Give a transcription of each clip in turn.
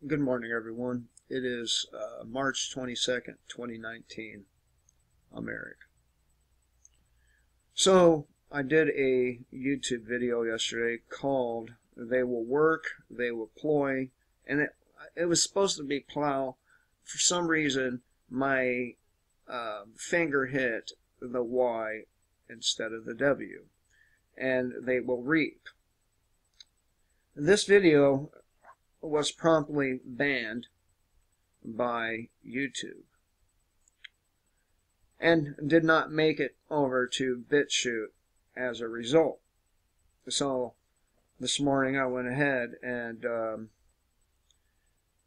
Good morning, everyone. It is March 22nd, 2019. I'm Eric. So, I did a YouTube video yesterday called They Will Work, They Will Ploy, and it was supposed to be plow. For some reason, my finger hit the Y instead of the W, and they will reap. This video was promptly banned by YouTube and did not make it over to BitChute as a result. So this morning I went ahead and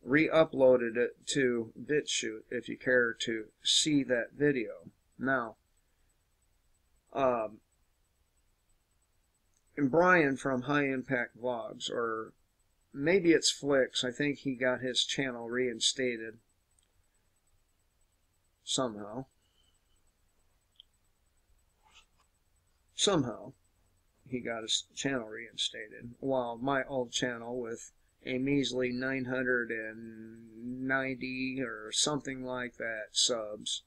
re-uploaded it to BitChute if you care to see that video. Now, and Brian from High Impact Vlogs, or maybe it's Flicks, I think he got his channel reinstated somehow. Somehow he got his channel reinstated, while my old channel with a measly 990 or something like that subs,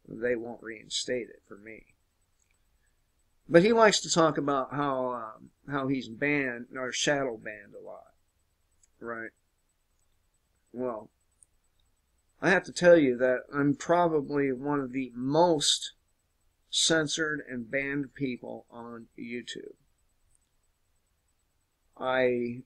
they won't reinstate it for me. But he likes to talk about how he's banned or shadow banned a lot, right? Well, I have to tell you that I'm probably one of the most censored and banned people on YouTube. I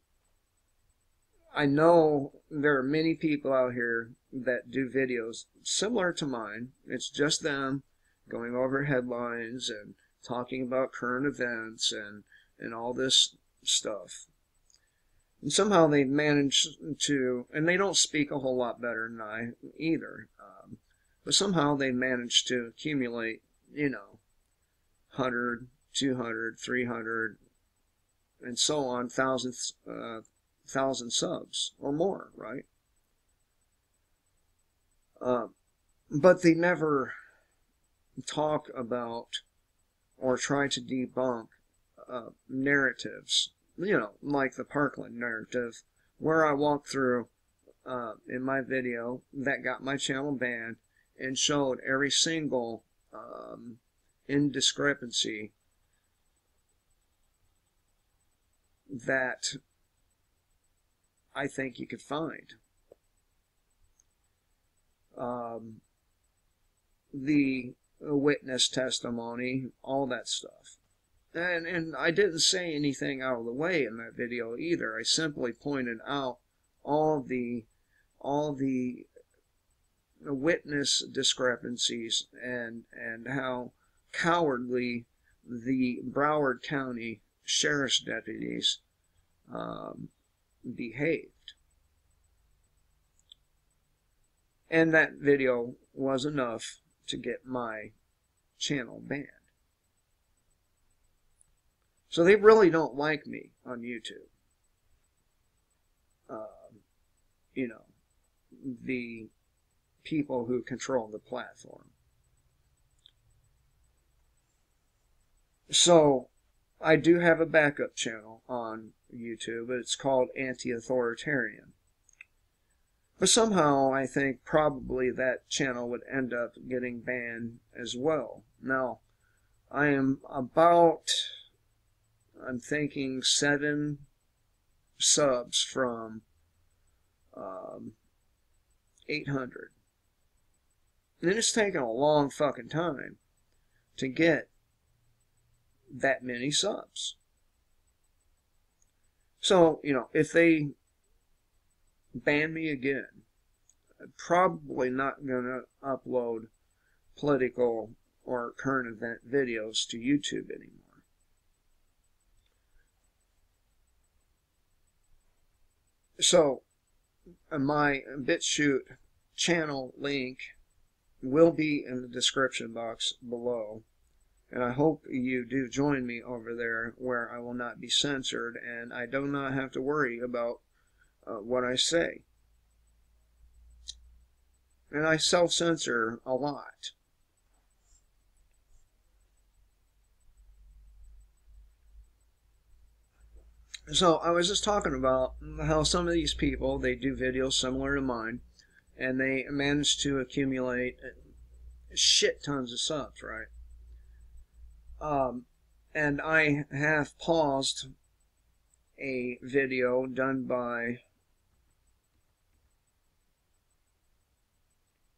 know there are many people out here that do videos similar to mine. It's just them going over headlines and talking about current events and all this stuff. And somehow they manage to, and they don't speak a whole lot better than I either, but somehow they manage to accumulate, 100, 200, 300, and so on, thousand subs or more, right? But they never talk about or try to debunk narratives, like the Parkland narrative, where I walked through in my video that got my channel banned and showed every indiscrepancy that I think you could find. The witness testimony, all that stuff. And I didn't say anything out of the way in that video either. I simply pointed out all the witness discrepancies and how cowardly the Broward County Sheriff's deputies behaved. And that video was enough to get my channel banned. So they really don't like me on YouTube. The people who control the platform. So I do have a backup channel on YouTube, but it's called Anti-Authoritarian. But somehow I think probably that channel would end up getting banned as well. Now, I'm thinking 7 subs from 800. And it's taken a long fucking time to get that many subs. So, if they ban me again, I'm probably not going to upload political or current event videos to YouTube anymore. So, my BitChute channel link will be in the description box below. And I hope you do join me over there where I will not be censored and I do not have to worry about what I say. And I self-censor a lot. So I was just talking about how some of these people, they do videos similar to mine, and they manage to accumulate shit tons of subs, right? And I have paused a video done by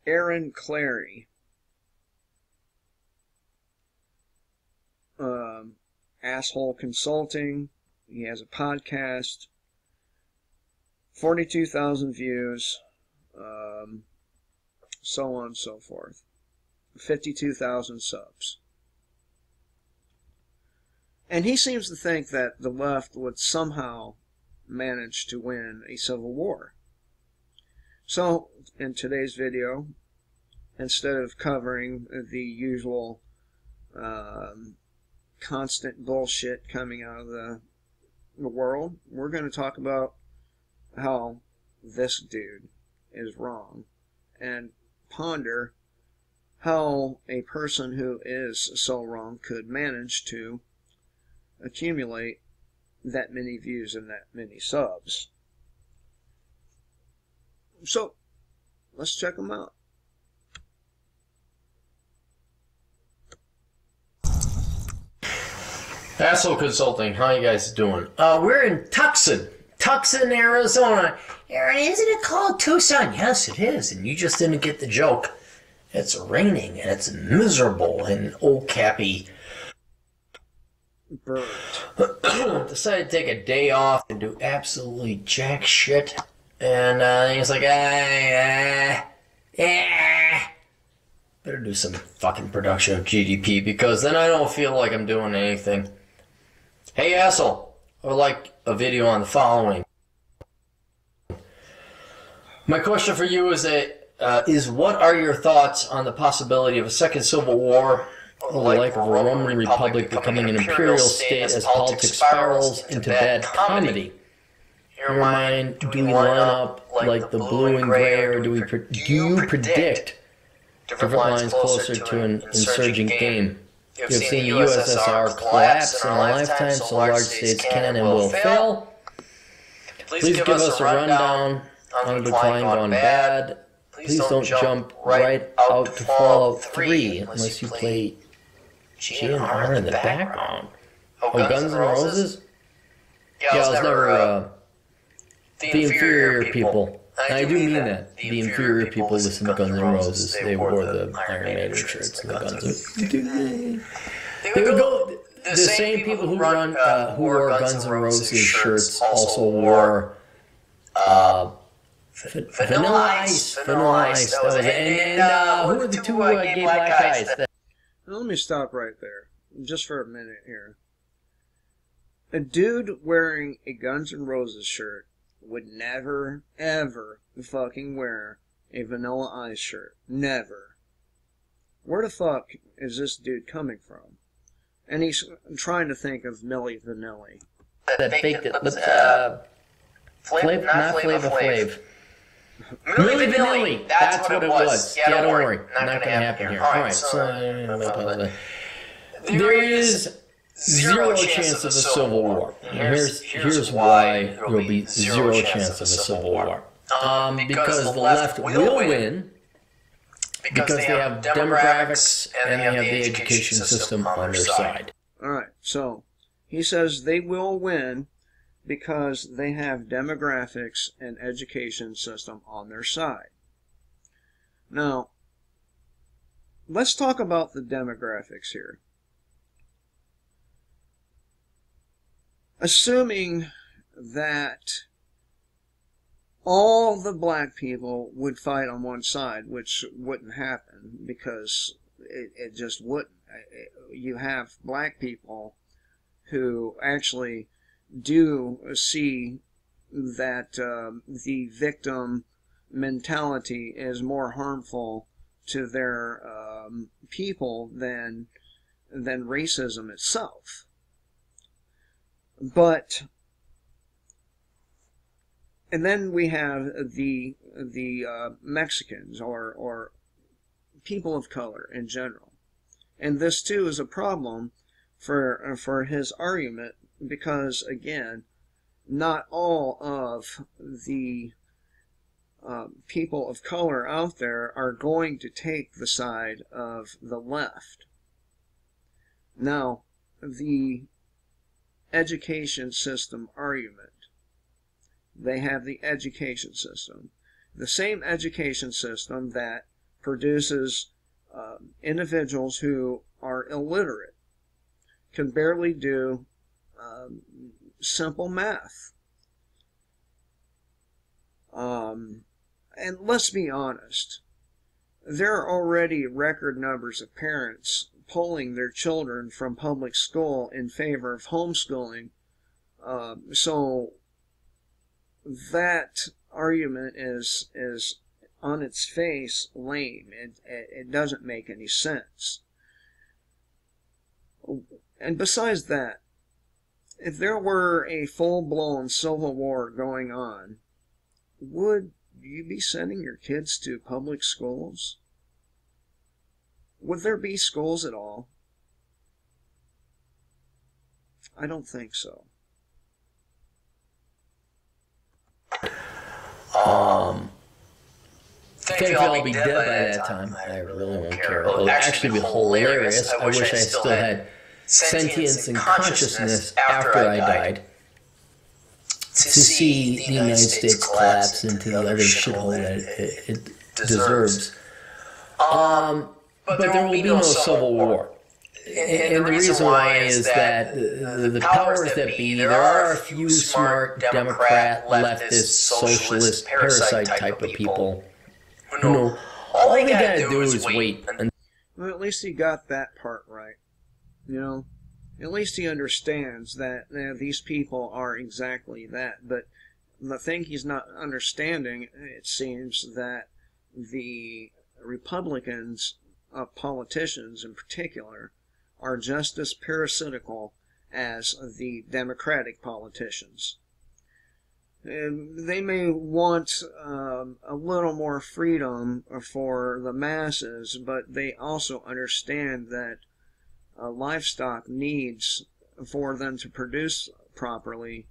Aaron Clary, Asshole Consulting. He has a podcast, 42,000 views, so on and so forth, 52,000 subs. And he seems to think that the left would somehow manage to win a civil war. So, in today's video, instead of covering the usual constant bullshit coming out of the world, we're going to talk about how this dude is wrong and ponder how a person who is so wrong could manage to accumulate that many views and that many subs. So, let's check them out. Asshole Consulting, how you guys doing? We're in Tucson, Arizona. Aaron, isn't it called Tucson? Yes, it is, and you just didn't get the joke. It's raining, and it's miserable, and old Cappy decided to take a day off and do absolutely jack shit. And he's like, better do some fucking production of GDP, because then I don't feel like I'm doing anything. Hey, asshole, I would like a video on the following. My question for you is what are your thoughts on the possibility of a second civil war, or the like of a Roman Republic becoming an imperial state as politics spirals into bad comedy? In your mind, do we line up like the blue and gray, or do you predict different lines closer to an insurgent game? You have seen the USSR collapse in a lifetime, so large states can and will fail. Please give us a rundown on the decline gone bad. Please don't jump right out to Fallout 3 unless you play GNR in the background. Oh, Guns N' Roses? Yeah, I was never the inferior people. And I do mean that. The inferior people listen to Guns N' Roses. They wore the Iron Maiden shirts and the Guns N' They would go. The same people who wore Guns N' Roses shirts also wore Vanilla Ice. Vanilla Ice. That was it. And who were the two gay black guys? Now, let me stop right there, just for a minute here. A dude wearing a Guns N' Roses shirt would never, ever fucking wear a Vanilla Ice shirt. Never. Where the fuck is this dude coming from? And he's trying to think of Milli Vanilli. That faked it. Not Flava Flav. Milli Vanilli. That's what it was. Yeah, don't worry. Not going to happen here. Alright, so there is zero chance of a civil war. Here's why there will be zero chance of a civil war. Because the left will win, because they have demographics and they have the education system on their side. Alright, so he says they will win because they have demographics and education system on their side. Now, let's talk about the demographics here. Assuming that all the black people would fight on one side, which wouldn't happen because it just wouldn't. You have black people who actually do see that the victim mentality is more harmful to their people than racism itself. But, and then we have the Mexicans or people of color in general. And this too is a problem for his argument because, again, not all of the people of color out there are going to take the side of the left. Now, the education system argument. They have the education system. The same education system that produces individuals who are illiterate, can barely do simple math. And let's be honest, there are already record numbers of parents pulling their children from public school in favor of homeschooling. So that argument is on its face lame. It doesn't make any sense. And besides that, if there were a full-blown civil war going on, would you be sending your kids to public schools? Would there be schools at all? I don't think so. Think I'll be dead by that time. I really won't care. It would actually be hilarious. I wish I still had sentience and consciousness after I died. To see the United States collapse into the other shithole that it deserves. But there will be no civil war. And the reason why is that the powers that be, there are a few smart Democrat, leftist, socialist, parasite type of people who know all they gotta do is wait. Well, at least he got that part right. You know? At least he understands that these people are exactly that. But the thing he's not understanding, it seems, that the Republicans, politicians in particular, are just as parasitical as the Democratic politicians. And they may want a little more freedom for the masses, but they also understand that livestock needs, for them to produce properly,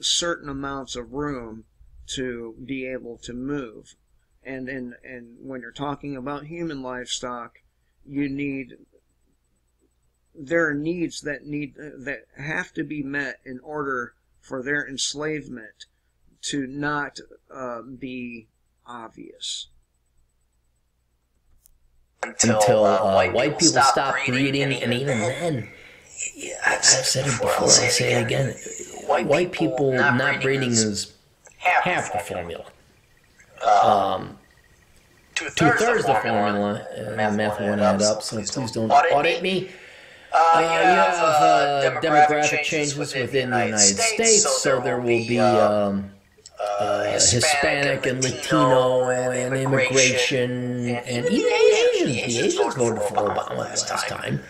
certain amounts of room to be able to move. And when you're talking about human livestock, there are needs that have to be met in order for their enslavement to not be obvious. Until white people stop breeding, and even then, I've said it before, I'll say it again, white people not breeding is half the formula. Two-thirds the formula, math won't add up, so please don't audit me. You have demographic changes within the United States, so there will be Hispanic and Latino and immigration, and even Asians. The Asians voted for Obama last time.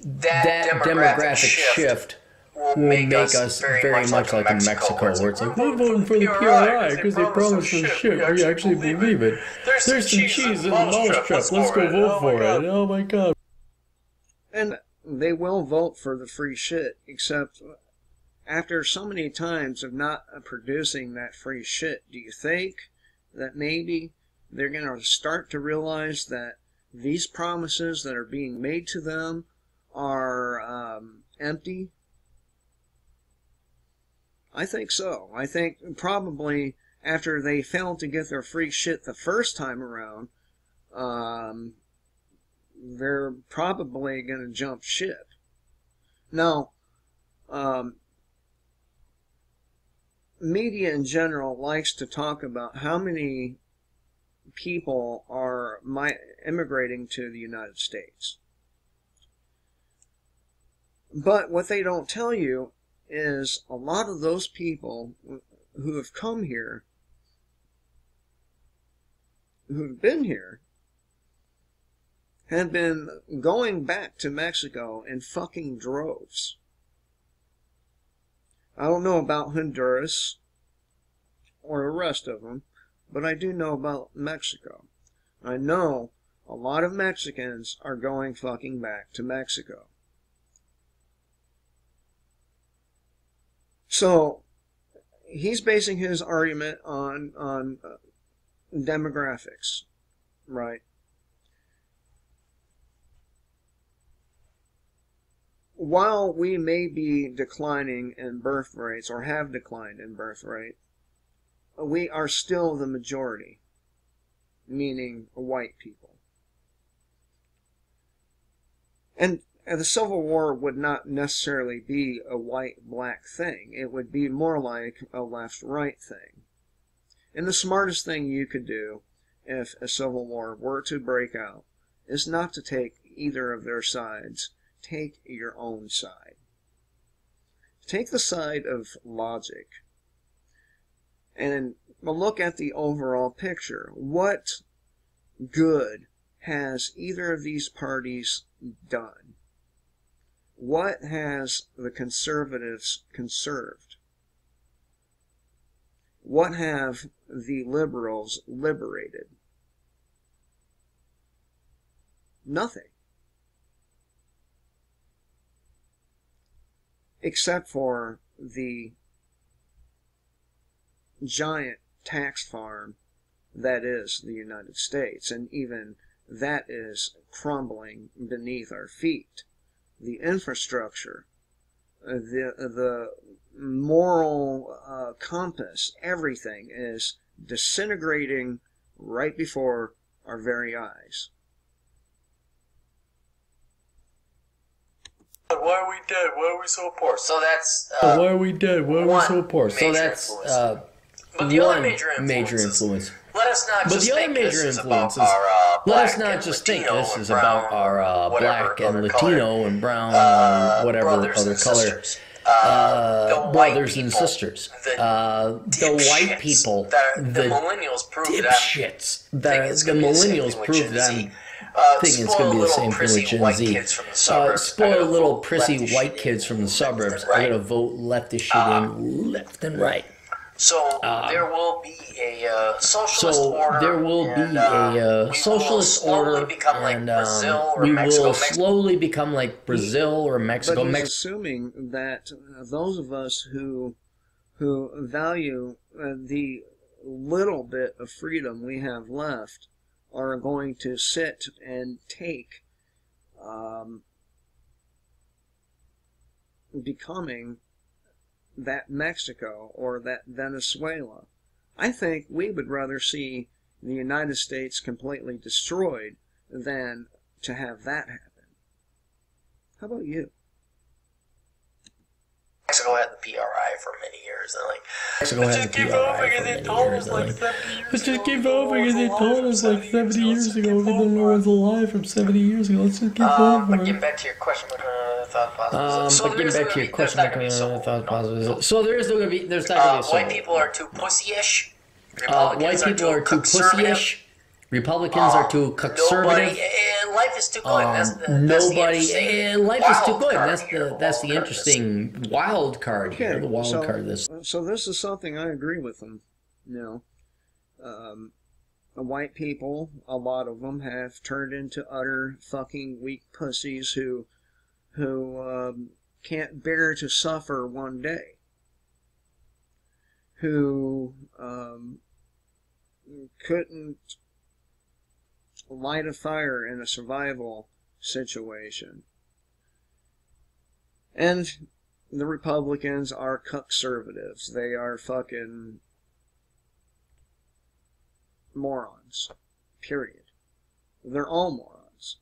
That demographic shift will make us very much like in Mexico, where it's like, we're voting for the PRI because they promised us shit. We actually believe it. There's some cheese in the mousetrap. Let's go vote for it. Oh my God. And they will vote for the free shit, except after so many times of not producing that free shit, do you think that maybe they're going to start to realize that these promises that are being made to them are empty? I think so. I think probably after they failed to get their free shit the first time around, they're probably going to jump ship. Now, media in general likes to talk about how many people are immigrating to the United States. But what they don't tell you is a lot of those people who have come here, who've been here, have been going back to Mexico in fucking droves. I don't know about Honduras or the rest of them, but I do know about Mexico. I know a lot of Mexicans are going fucking back to Mexico. So he's basing his argument on demographics, right? While we may be declining in birth rates, or have declined in birth rate, we are still the majority, meaning white people. And the Civil War would not necessarily be a white-black thing. It would be more like a left-right thing. And the smartest thing you could do if a Civil War were to break out is not to take either of their sides. Take your own side. Take the side of logic and look at the overall picture. What good has either of these parties done? What has the conservatives conserved? What have the liberals liberated? Nothing. Except for the giant tax farm that is the United States, and even that is crumbling beneath our feet. The infrastructure, the moral compass, everything is disintegrating right before our very eyes. Why are we dead? Why are we so poor? So that's why are we dead? Why are we so poor? So that's one major influence. Let us not just think this is about our let us not just think this is about our black and Latino and brown and whatever other color brothers and sisters. The white people, the millennials proved dipshits. The millennials proved that. I think it's going to be the same thing with Gen Z. Spoiled little prissy white kids from the suburbs are going to vote leftist shit in left and right. So there will be a socialist order. There will be a socialist order, and we will slowly become like Brazil or Mexico. But he's assuming that those of us who value the little bit of freedom we have left are going to sit and take becoming that Mexico or that Venezuela. I think we would rather see the United States completely destroyed than to have that happen. How about you? Mexico had the PRI for many years, and like Mexico had the PRI for many years. Let's just keep voting as they told us like 70 years ago. Even though no one's alive from 70 years ago, let's just keep voting. But getting back to your question, thought process. So there's not going to be So there's not going to be a white people are too pussy-ish. White people are too pussy-ish. Republicans are too conservative. Life is too good. Life is too good. That's the interesting wild card here. Okay, the wild card. So this is something I agree with them. White people, a lot of them have turned into utter fucking weak pussies who can't bear to suffer one day. Who couldn't light a fire in a survival situation. And the Republicans are conservatives. They are fucking morons. Period. They're all morons.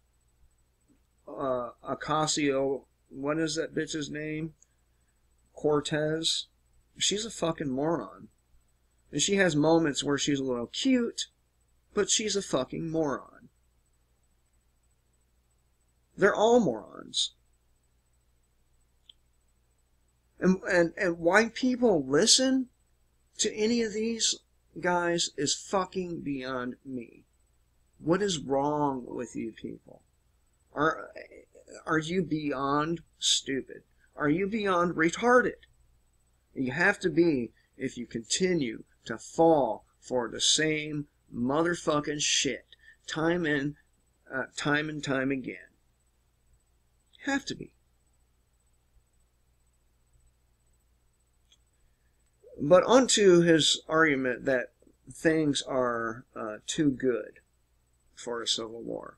Ocasio, what is that bitch's name? Cortez. She's a fucking moron. And she has moments where she's a little cute, but she's a fucking moron. They're all morons. And why people listen to any of these guys is fucking beyond me. What is wrong with you people? Are you beyond stupid? Are you beyond retarded? You have to be if you continue to fall for the same motherfucking shit time and time again. Have to be. But onto his argument that things are too good for a civil war.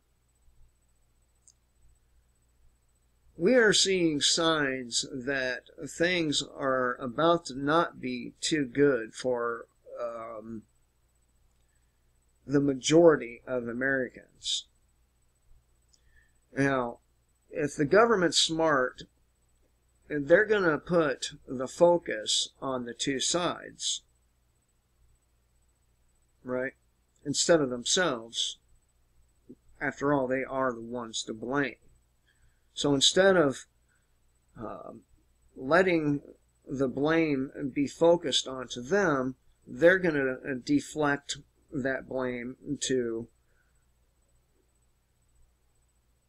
We are seeing signs that things are about to not be too good for the majority of Americans. Now, if the government's smart, they're going to put the focus on the two sides, right? Instead of themselves. After all, they are the ones to blame. So instead of letting the blame be focused onto them, they're going to deflect that blame to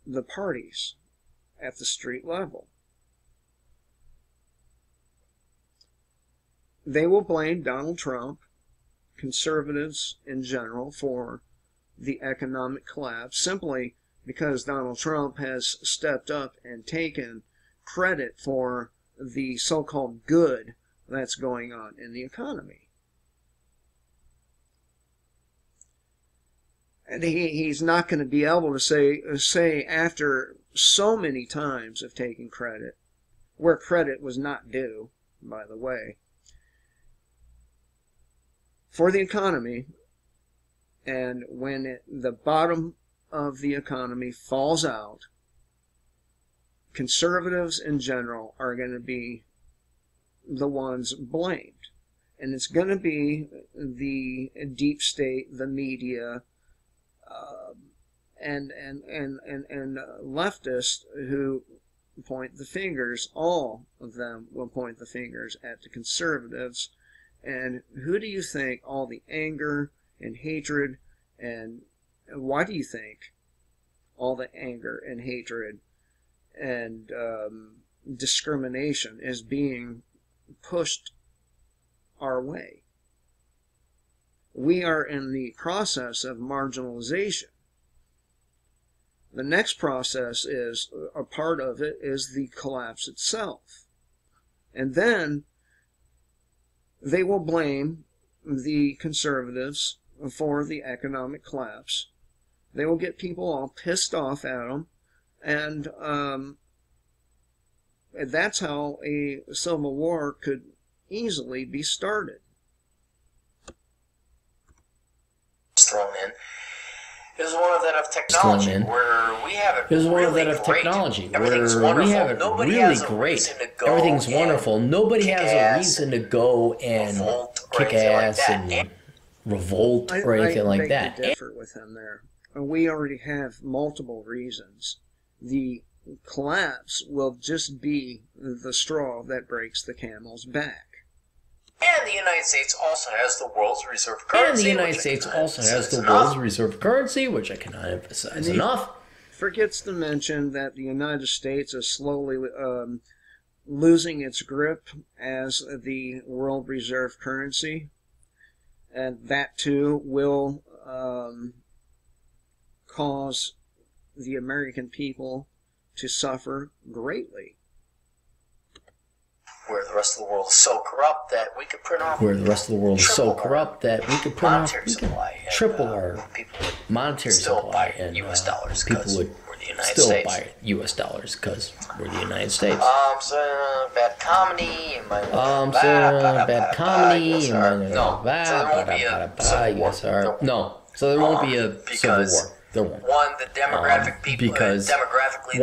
the parties at the street level. They will blame Donald Trump, conservatives in general, for the economic collapse, simply because Donald Trump has stepped up and taken credit for the so-called good that's going on in the economy. And he's not going to be able to say after so many times of taking credit, where credit was not due, by the way, for the economy, and when the bottom of the economy falls out, conservatives in general are going to be the ones blamed. And it's going to be the deep state, the media, and leftists who point the fingers. All of them will point the fingers at the conservatives. And who do you think all the anger and hatred, and why do you think all the anger and hatred and discrimination is being pushed our way? We are in the process of marginalization. The next process is, a part of it is the collapse itself. And then they will blame the conservatives for the economic collapse. They will get people all pissed off at them, and that's how a civil war could easily be started. Thrown in is one of that of technology where we have it really great. Everything's wonderful. Nobody has a reason to go. Everything's wonderful. Nobody has a reason to go and kick ass and revolt or anything like that. I differ with him there. We already have multiple reasons. The collapse will just be the straw that breaks the camel's back. And the United States also has the world's reserve currency. Which I cannot emphasize enough. Forgets to mention that the United States is slowly losing its grip as the world reserve currency. And that too will cause the American people to suffer greatly. Where the rest of the world is so corrupt that we could print off. Triple our monetary supply, and U.S. dollars. People would still buy U.S. dollars because we're the United States. Bad comedy. Bad comedy. No. So there won't be a civil war. There won't. One, the demographic people. Because demographically,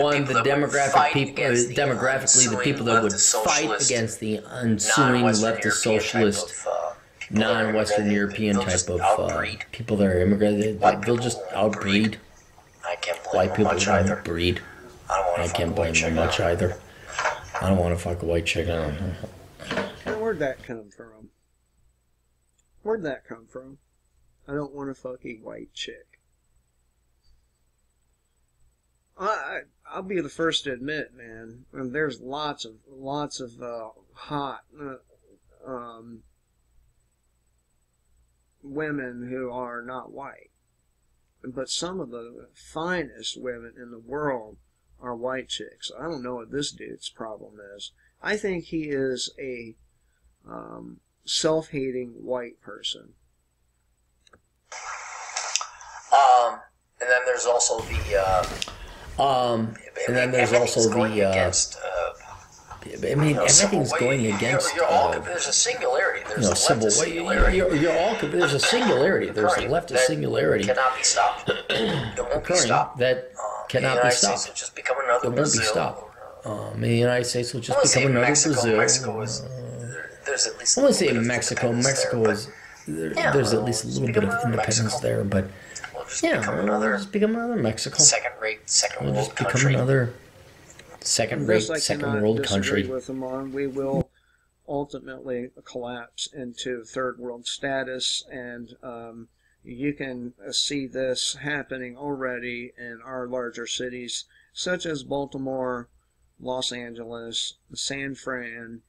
the people that would fight against the ensuing leftist socialist, non-Western European type of people that are immigrated, they'll just outbreed. I can't blame White people much either. don't breed. I can't blame them much either. I don't want to fuck a white chick. Where'd that come from? Where'd that come from? I don't want to fuck a white chick. I'll be the first to admit, man, there's lots of hot women who are not white. But some of the finest women in the world are white chicks. I don't know what this dude's problem is. I think he is a self-hating white person. And then there's also everything's going against. There's a singularity. There's a civil singularity. There's a singularity. There's a leftist singularity. Cannot be stopped. It won't be stopped. That cannot be stopped. It'll just become another It won't be stopped. The United States will just become another Brazil. Mexico is. There's at least. I want to say Mexico. Mexico is. There's at least a little bit of independence there, but. We'll just become another Mexico. Second-rate, second world country. Become another second-rate, second world country. With them on, we will ultimately collapse into third world status, and you can see this happening already in our larger cities, such as Baltimore, Los Angeles, San Fran,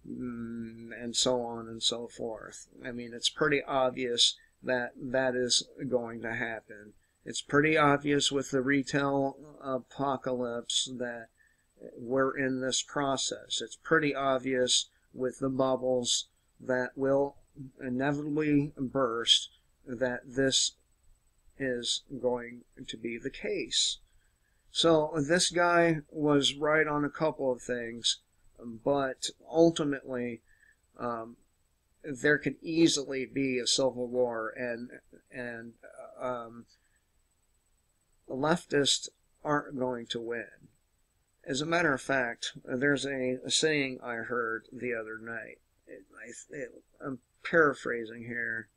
and so on and so forth. I mean, it's pretty obvious that is going to happen. It's pretty obvious with the retail apocalypse that we're in this process. It's pretty obvious with the bubbles that will inevitably burst that this is going to be the case. So this guy was right on a couple of things, but ultimately there could easily be a civil war, and the leftists aren't going to win. As a matter of fact, there's a saying I heard the other night. I'm paraphrasing here.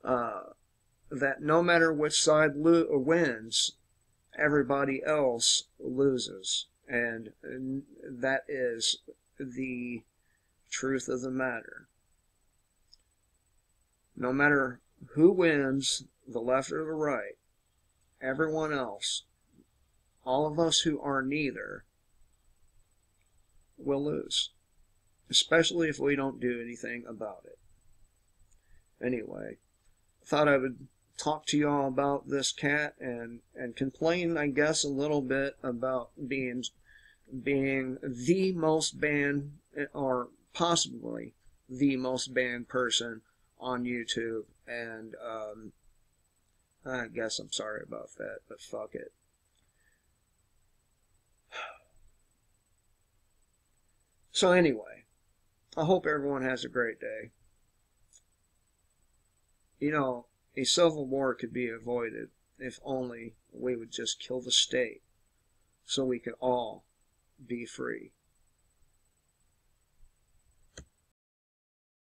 That no matter which side wins, everybody else loses, and that is the truth of the matter. No matter who wins, the left or the right, everyone else, all of us who are neither, will lose. Especially if we don't do anything about it. Anyway, I thought I would talk to y'all about this cat and complain, I guess, a little bit about being the most banned, or possibly the most banned person on YouTube, and I guess I'm sorry about that, but fuck it. So anyway, I hope everyone has a great day. You know, a civil war could be avoided if only we would just kill the state so we could all be free.